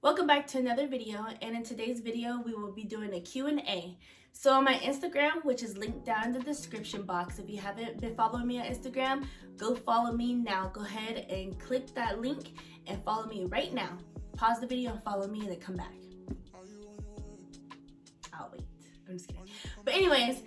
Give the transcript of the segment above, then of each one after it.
Welcome back to another video, and in today's video we will be doing a Q&A. So on my Instagram, which is linked down in the description box, if you haven't been following me on Instagram, go follow me now. Go ahead and click that link and follow me right now. Pause the video and follow me and then come back. I'll wait. I'm just kidding. But anyways,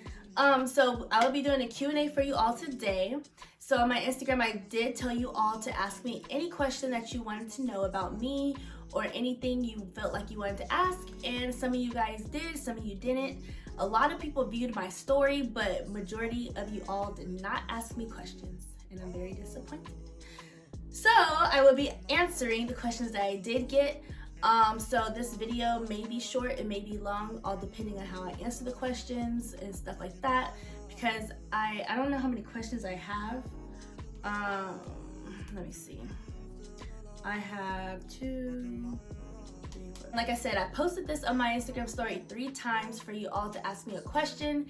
so I will be doing a Q&A for you all today. So on my Instagram, I did tell you all to ask me any question that you wanted to know about me or anything you felt like you wanted to ask, and some of you guys did, some of you didn't. A lot of people viewed my story, but majority of you all did not ask me questions, and I'm very disappointed. So I will be answering the questions that I did get. So this video may be short, it may be long, all depending on how I answer the questions and stuff like that, because I don't know how many questions I have. Let me see. I have 2, 3, 4. Like I said, I posted this on my Instagram story 3 times for you all to ask me a question.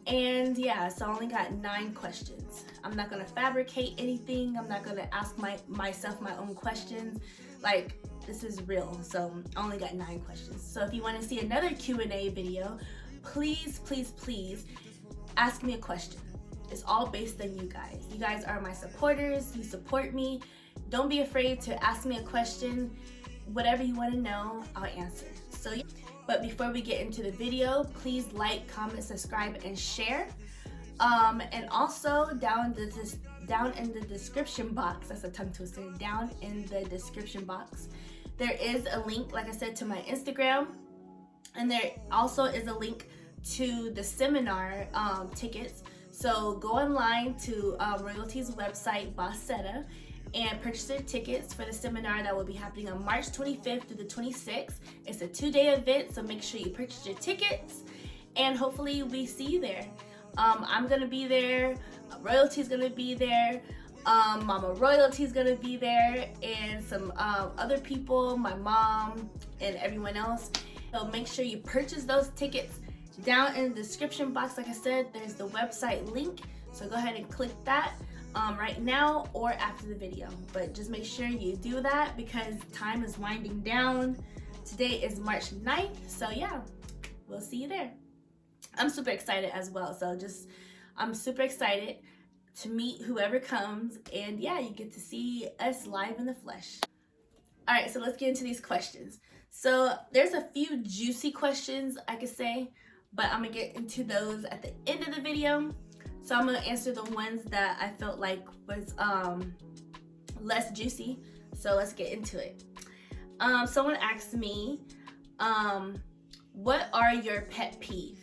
And yeah, so I only got 9 questions. I'm not gonna fabricate anything. I'm not gonna ask myself my own questions. Like, this is real. So I only got 9 questions. So if you wanna see another Q&A video, please, please, please ask me a question. It's all based on you guys. You guys are my supporters. You support me. Don't be afraid to ask me a question. Whatever you want to know, I'll answer. So, yeah. But before we get into the video, please like, comment, subscribe, and share. And also down in the description box, that's a tongue twister, down in the description box, there is a link, like I said, to my Instagram. And there also is a link to the seminar tickets. So go online to Royalty's website, Bossetta, and purchase their tickets for the seminar that will be happening on March 25th through the 26th. It's a 2-day event, so make sure you purchase your tickets, and hopefully we see you there. I'm gonna be there, Royalty's gonna be there, Mama Royalty's gonna be there, and some other people, my mom and everyone else. So make sure you purchase those tickets. Down in the description box, like I said, there's the website link, so go ahead and click that right now or after the video. But just make sure you do that because time is winding down. Today is March 9th, so yeah, we'll see you there. I'm super excited as well, so I'm super excited to meet whoever comes, and yeah, you get to see us live in the flesh. All right, so let's get into these questions. So there's a few juicy questions I could say, but I'm gonna get into those at the end of the video. So I'm gonna answer the ones that I felt like was less juicy. So let's get into it. Someone asked me, what are your pet peeves?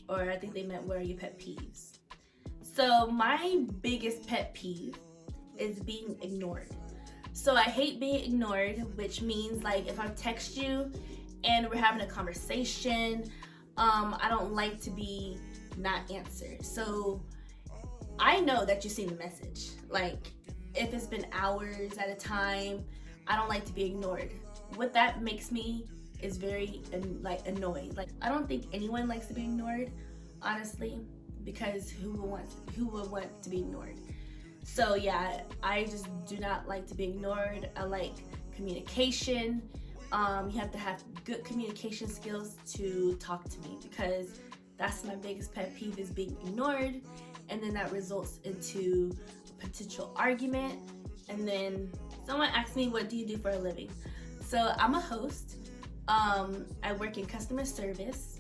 Or I think they meant, what are your pet peeves? So my biggest pet peeve is being ignored. So I hate being ignored, which means like if I text you and we're having a conversation, I don't like to be not answered. So I know that you've seen the message. Like if it's been hours at a time, I don't like to be ignored. What that makes me is very annoyed. Like I don't think anyone likes to be ignored, honestly, because who would want to be ignored? So yeah, I just do not like to be ignored. I like communication. You have to have good communication skills to talk to me, because that's my biggest pet peeve, is being ignored, and then that results into a potential argument. And then someone asked me, what do you do for a living? So I'm a host. I work in customer service.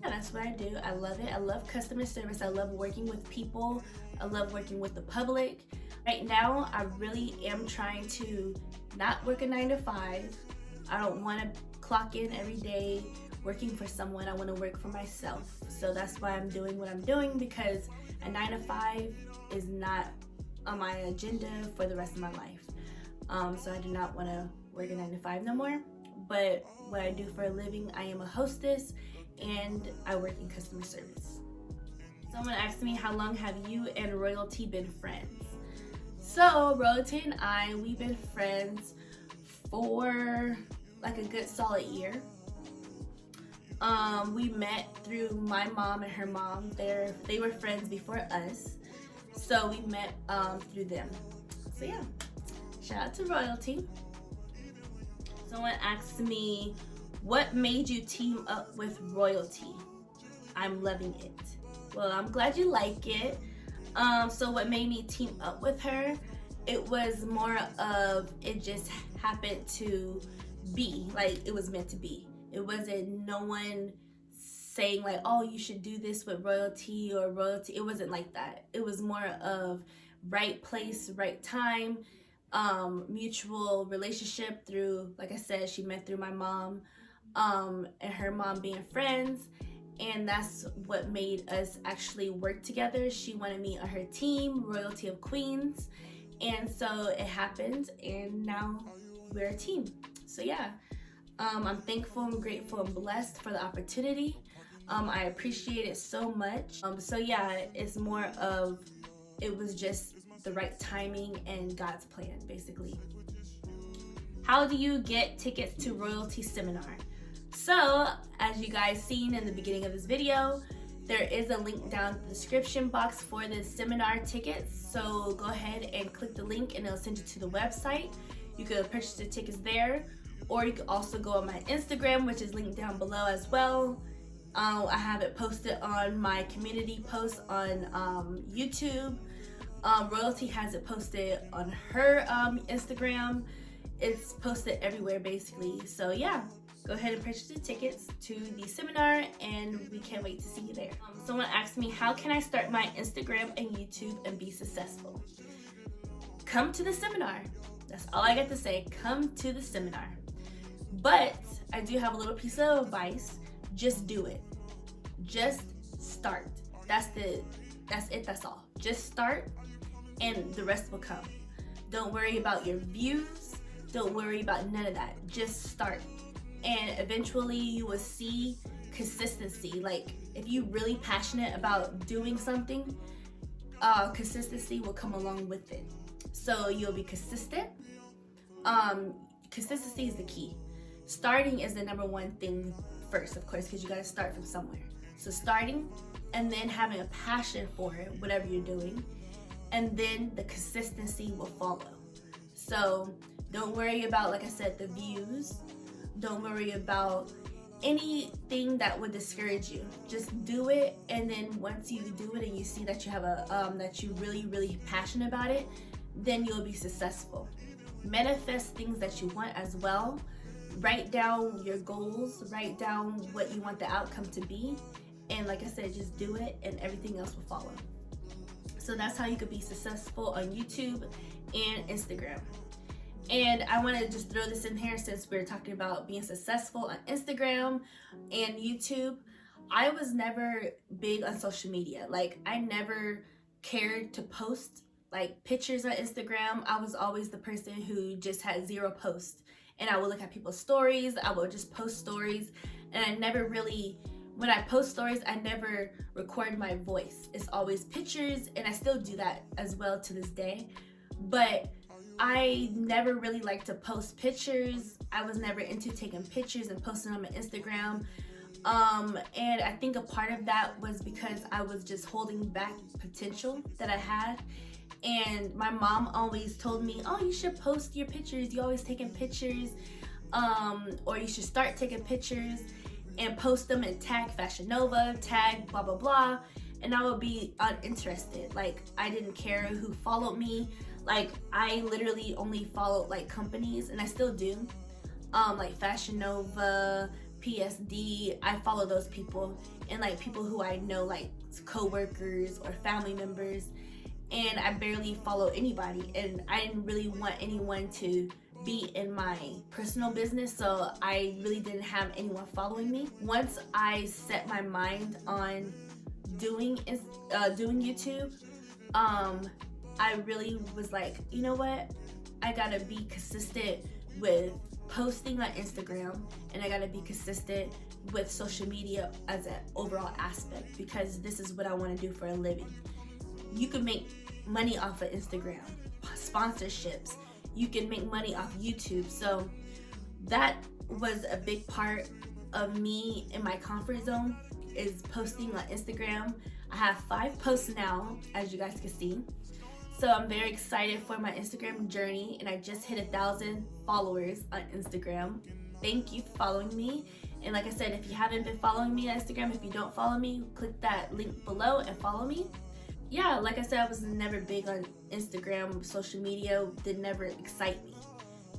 Yeah, that's what I do. I love it. I love customer service. I love working with people. I love working with the public. Right now, I really am trying to not work a 9 to 5. I don't want to clock in every day working for someone. I want to work for myself. So that's why I'm doing what I'm doing, because a 9 to 5 is not on my agenda for the rest of my life. So I do not want to work a 9 to 5 no more. But what I do for a living, I am a hostess and I work in customer service. Someone asked me, how long have you and Royalty been friends? So Royalty and I, we've been friends for like a good solid year. We met through my mom and her mom. They were friends before us, so we met through them. So yeah, shout out to Royalty. Someone asked me, what made you team up with Royalty? I'm loving it. Well, I'm glad you like it. So what made me team up with her? It was more of, it just happened to be, like it was meant to be. It wasn't no one saying like, oh, you should do this with Royalty or Royalty. It wasn't like that. It was more of right place, right time, mutual relationship through, like I said, she met through my mom, and her mom being friends. And that's what made us actually work together. She wanted me on her team, Royalty of Queens. And so it happened, and now we're a team. So yeah, I'm thankful and grateful and blessed for the opportunity. I appreciate it so much. So yeah, it's more of, it was just the right timing and God's plan, basically. How do you get tickets to Royalty Seminar? So, as you guys seen in the beginning of this video, there is a link down in the description box for the seminar tickets. So go ahead and click the link and it'll send you to the website. You could purchase the tickets there, or you could also go on my Instagram, which is linked down below as well. I have it posted on my community post on YouTube. Royalty has it posted on her Instagram. It's posted everywhere basically. So yeah, go ahead and purchase the tickets to the seminar, and we can't wait to see you there. Someone asked me, how can I start my Instagram and YouTube and be successful? Come to the seminar. That's all I got to say. Come to the seminar. But I do have a little piece of advice. Just do it. Just start. That's it. That's all. Just start, and the rest will come. Don't worry about your views. Don't worry about none of that. Just start. And eventually you will see consistency. Like, if you're really passionate about doing something, consistency will come along with it. So you'll be consistent. Consistency is the key. Starting is the number one thing first, of course, because you got to start from somewhere. So starting, and then having a passion for it, whatever you're doing, and then the consistency will follow. So don't worry about, like I said, the views. Don't worry about anything that would discourage you. Just do it, and then once you do it and you see that you have that you really passionate about it, then you'll be successful. Manifest things that you want as well. Write down your goals, write down what you want the outcome to be, and like I said, just do it and everything else will follow. So that's how you could be successful on YouTube and Instagram. And I want to just throw this in here since we're talking about being successful on Instagram and YouTube. I was never big on social media. Like, I never cared to post like pictures on Instagram. I was always the person who just had zero posts. And I would look at people's stories. I would just post stories. And I never really, when I post stories, I never record my voice. It's always pictures, and I still do that as well to this day. But I never really liked to post pictures. I was never into taking pictures and posting on my Instagram. And I think a part of that was because I was just holding back potential that I had. And my mom always told me, oh, you should post your pictures. You always taking pictures. Or you should start taking pictures and post them and tag Fashion Nova, tag blah, blah, blah. And I would be uninterested. Like, I didn't care who followed me. Like, I literally only followed like companies, and I still do. Like Fashion Nova, PSD, I follow those people, and like people who I know, like co-workers or family members. And I barely follow anybody, and I didn't really want anyone to be in my personal business, so I really didn't have anyone following me. Once I set my mind on doing YouTube, I really was like, you know what? I gotta be consistent with posting on Instagram, and I gotta be consistent with social media as an overall aspect, because this is what I want to do for a living. You can make money off of Instagram, sponsorships. You can make money off YouTube. So that was a big part of me in my comfort zone, is posting on Instagram. I have 5 posts now, as you guys can see. So I'm very excited for my Instagram journey, and I just hit 1,000 followers on Instagram. Thank you for following me. And like I said, if you haven't been following me on Instagram, if you don't follow me, click that link below and follow me. Yeah, like I said, I was never big on Instagram. Social media did never excite me,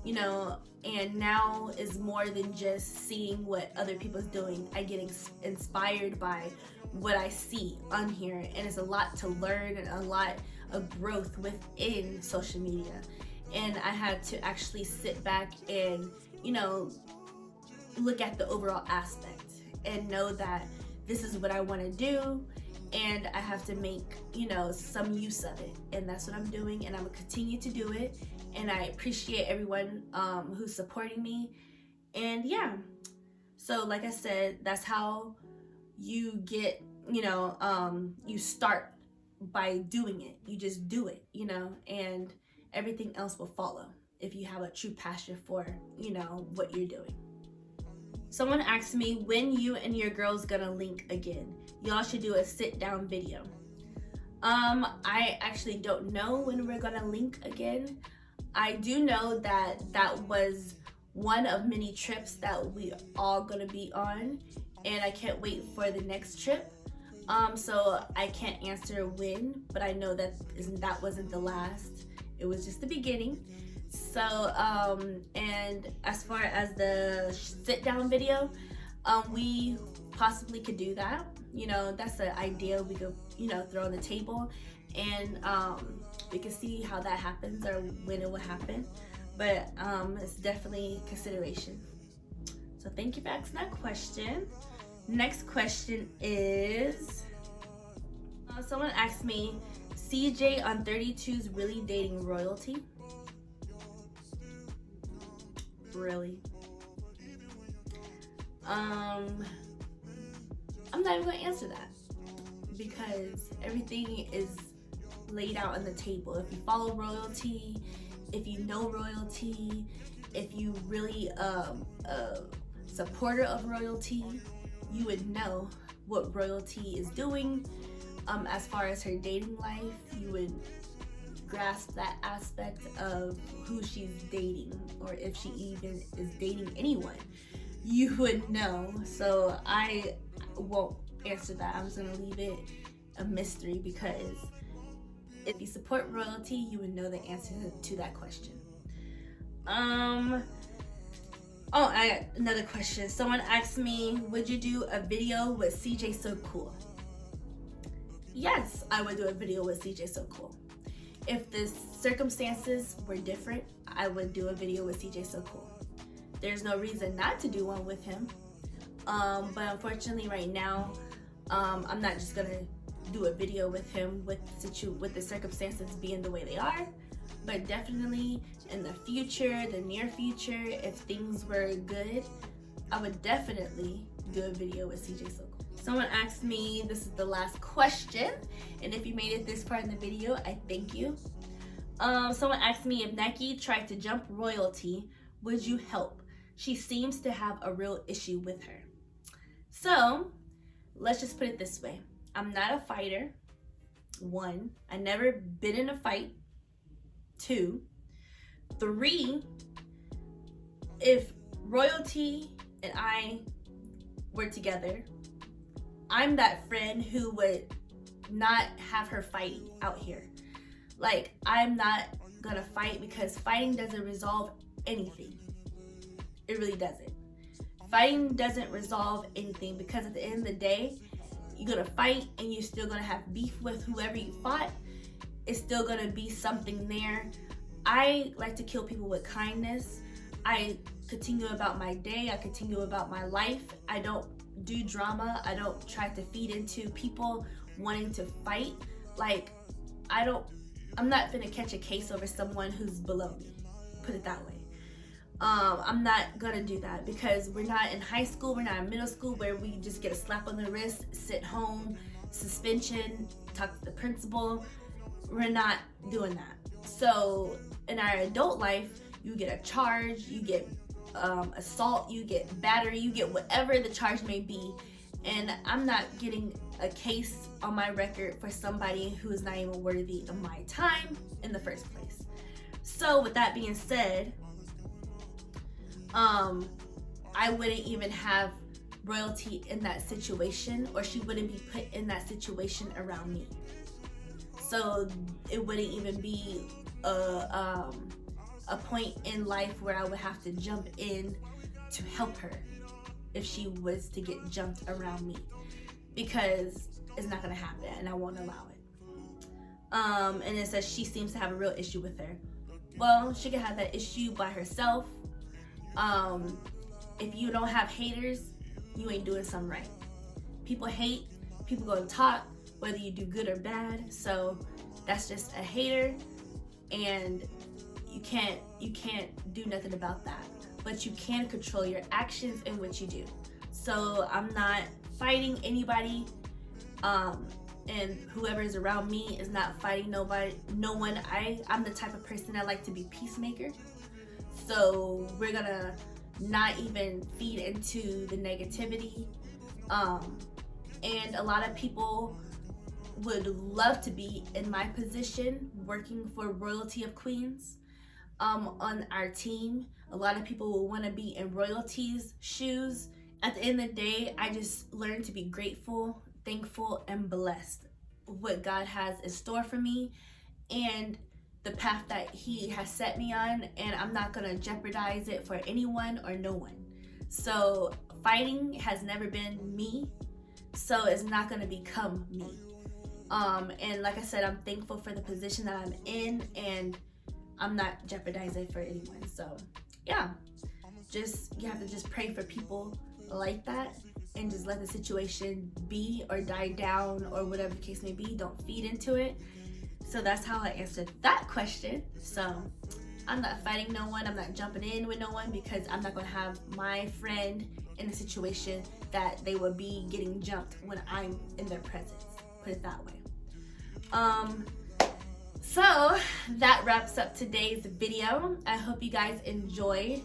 you know, and now is more than just seeing what other people's doing. I get inspired by what I see on here, and it's a lot to learn and a lot of growth within social media. And I had to actually sit back and, you know, look at the overall aspect and know that this is what I want to do, and I have to make, you know, some use of it. And that's what I'm doing, and I'm gonna continue to do it. And I appreciate everyone who's supporting me. And yeah, so like I said, that's how you get, you know, you start by doing it. You just do it, you know, and everything else will follow if you have a true passion for, you know, what you're doing. Someone asked me when you and your girl's gonna link again. Y'all should do a sit down video. I actually don't know when we're gonna link again. I do know that that was one of many trips that we all gonna be on, and I can't wait for the next trip. So I can't answer when, but I know that wasn't the last. It was just the beginning. So, and as far as the sit down video, we possibly could do that. You know, that's an idea we could, you know, throw on the table, and we can see how that happens or when it will happen. But it's definitely consideration. So thank you for asking that question. Next question is, someone asked me, CJ on 32's really dating royalty? Really? I'm not even gonna answer that, because everything is laid out on the table. If you follow royalty, if you know royalty, if you really a supporter of royalty, you would know what royalty is doing as far as her dating life. You would grasp that aspect of who she's dating, or if she even is dating anyone. You would know. So I won't answer that. I'm just gonna leave it a mystery, because if you support royalty, you would know the answer to that question. Oh, I got another question. Someone asked me, would you do a video with CJ So Cool? Yes, I would do a video with CJ So Cool. If the circumstances were different, I would do a video with CJ So Cool. There's no reason not to do one with him. But unfortunately right now, I'm not just gonna do a video with him with the circumstances being the way they are. But definitely in the future, the near future, if things were good, I would definitely do a video with CJ So Cool. Someone asked me, this is the last question, and if you made it this far in the video, I thank you. Someone asked me, if Nike tried to jump royalty, would you help? She seems to have a real issue with her. So let's just put it this way. I'm not a fighter. 1, I never been in a fight. 2, 3, if royalty and I were together, I'm that friend who would not have her fighting out here. Like, I'm not gonna fight, because fighting doesn't resolve anything. It really doesn't. Fighting doesn't resolve anything, because at the end of the day, you're gonna fight and you're still gonna have beef with whoever you fought. It's still gonna be something there. I like to kill people with kindness. I continue about my day. I continue about my life. I don't do drama. I don't try to feed into people wanting to fight. Like, I'm not gonna catch a case over someone who's below me. Put it that way. I'm not gonna do that, because we're not in high school, we're not in middle school where we just get a slap on the wrist, sit home, suspension, talk to the principal. We're not doing that. So in our adult life, you get a charge, you get assault, you get battery, you get whatever the charge may be, And I'm not getting a case on my record for somebody who is not even worthy of my time in the first place. So with that being said, I wouldn't even have royalty in that situation, or she wouldn't be put in that situation around me. So it wouldn't even be a point in life where I would have to jump in to help her if she was to get jumped around me, because it's not gonna happen and I won't allow it. And it says she seems to have a real issue with her. Well, she can have that issue by herself. If you don't have haters, you ain't doing something right. People hate, people gonna talk, whether you do good or bad. So that's just a hater, and you can't do nothing about that. But you can control your actions and what you do. So I'm not fighting anybody, and whoever is around me is not fighting no one. I'm the type of person that like to be peacemaker. So we're gonna not even feed into the negativity. And a lot of people would love to be in my position working for Royalty of Queens. On our team, a lot of people will want to be in Royalty's shoes. At the end of the day, I just learned to be grateful, thankful, and blessed with what God has in store for me and the path that He has set me on, and I'm not gonna jeopardize it for anyone or no one. So fighting has never been me, so it's not gonna become me. And like I said, I'm thankful for the position that I'm in, and I'm not jeopardizing it for anyone. So yeah, you have to just pray for people like that, and just let the situation be or die down, or whatever the case may be. Don't feed into it. So that's how I answered that question. So I'm not fighting no one. I'm not jumping in with no one, because I'm not gonna have my friend in a situation that they will be getting jumped when I'm in their presence. Put it that way. So that wraps up today's video. I hope you guys enjoyed.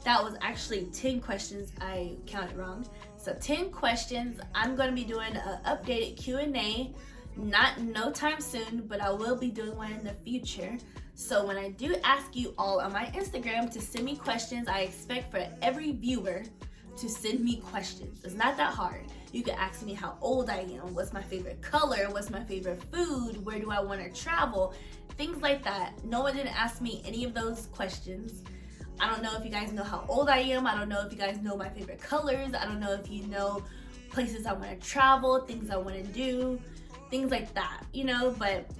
That was actually 10 questions. I counted wrong. So 10 questions. I'm going to be doing an updated Q&A. Not no time soon, but I will be doing one in the future. So when I do ask you all on my Instagram to send me questions, I expect for every viewer to send me questions. It's not that hard. You can ask me how old I am, what's my favorite color, what's my favorite food, where do I want to travel, things like that. No one didn't ask me any of those questions. I don't know if you guys know how old I am. I don't know if you guys know my favorite colors. I don't know if you know places I want to travel, things I want to do, things like that, but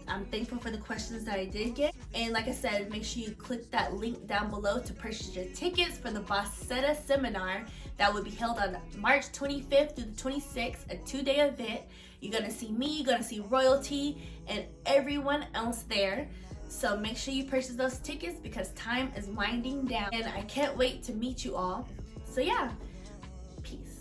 I'm thankful for the questions that I did get. And like I said, make sure you click that link down below to purchase your tickets for the Bossetta seminar that will be held on March 25th through the 26th, a 2-day event. You're gonna see me, you're gonna see Royalty, and everyone else there. So make sure you purchase those tickets, because time is winding down and I can't wait to meet you all. So yeah, peace.